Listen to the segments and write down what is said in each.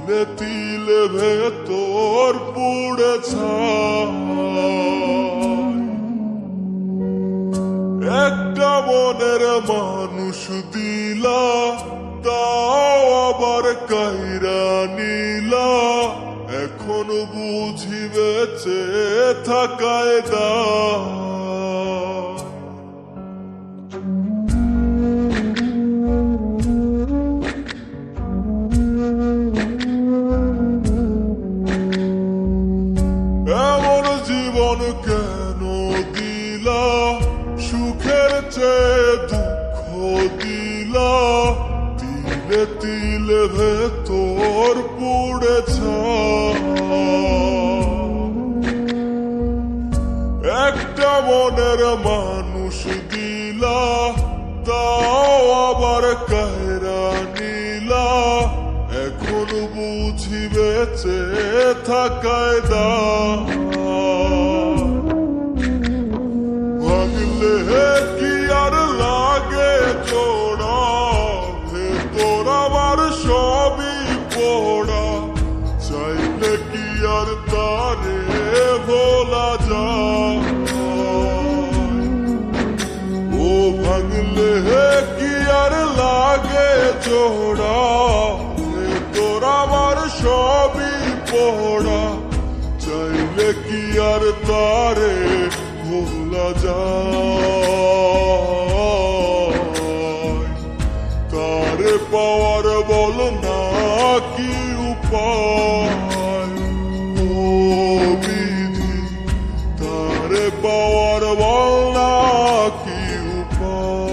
তিলে তিলে ভেতর পুড়ে ছাই। একটা মনের মানুষ দিলা, তাও আবার কাইরা নিলা। এখন বুঝি বেঁচে থাকায় দায়। এমন জীবন কেন দিলা, সুখের চেয়ে দুঃখ দিলা। তিলে তিলে ভেতর পুড়ে ছাই। একটা মনের মানুষ দিলা, তাও আবার কায়রা নিলা। এখন বুঝি বেঁচে থাকায় দায়। ভাঙলে কি আর লাগে জোড়া, ভেতর আমার সবই পোড়া। চাইলে কি আর তারে ভোলা যায়? ও ভাঙলে কি আর লাগে জোড়া, ভেতর আমার সবই পোড়া। চাইলে কি আর তারে ভোলা যায়? তারে পাওয়ার বল না কি উপায়? ও বিধি, তারে পাওয়ার বল না কি উপায়?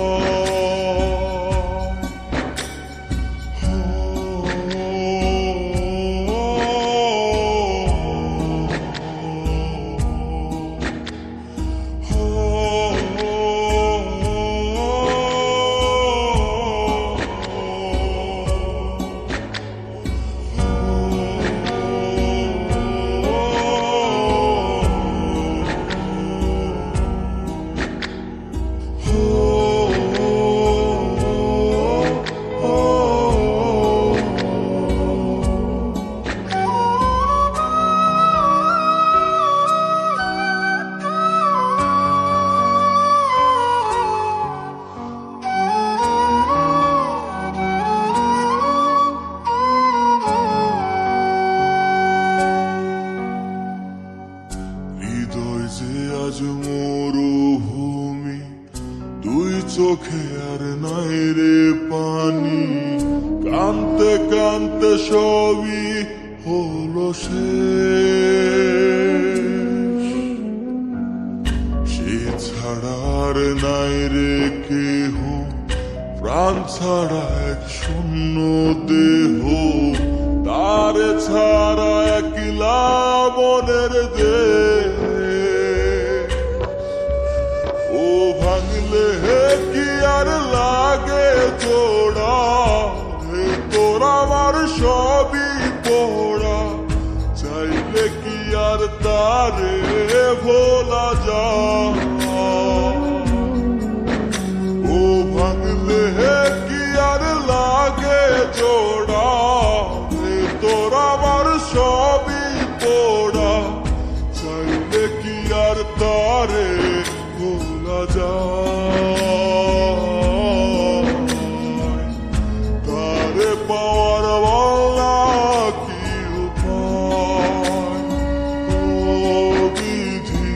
হৃদয় যে আজ মরুভূমি, দুই চোখে আর নাই রে পানি। কানতে কানতে সবই হলো শেষ। সে ছাড়া আর নাই রে কেহ, প্রাণ ছাড়া এক শূন্য দেহ। তারে ছাড়া একলা মনের দেহ। ও ভাঙলে কি আর লাগে জোড়া, ভেতর আমার সবই পোড়া। চাইলে কি আর তারে ভোলা যায়? ও ভাঙলে কি আর লাগে জোড়া, ভেতর আমার সবই পোড়া। চাইলে কি আর তারে ভোলা যায়? তারে পাওয়ার বলা কি উপায়? ও বিধি,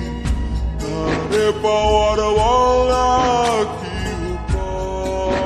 তারে পাওয়ার বলা কি উপায়?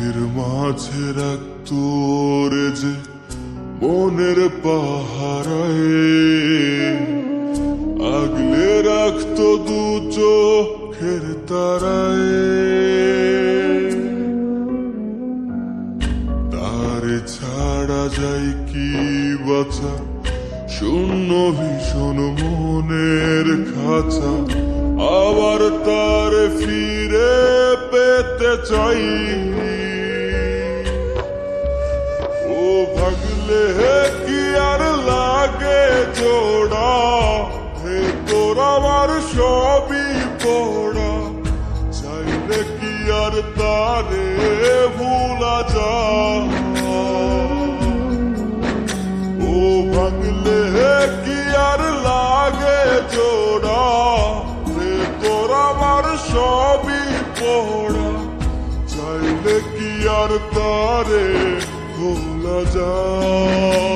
বুকের মাঝে রাখতো রে যে মনের পাহারায়, আগলে রাখতো দু চোখের তারায়। তারে ছাড়া যায় কি বাঁচা, শূন্য ভীষণ মনের খাঁচা, আবার তারে ফিরে পেতে চাই। ও ভাগলে কি আর লাগে জোড়া, হে তোর আমার সবই পড়া, চাইলে কি আর তারে ভুলা যায়। ও ভাগলে কি আর লাগে জোড়া, হে তোর আমার সবই পড়া, চাইলে কি আর তারে ভোলা যায়।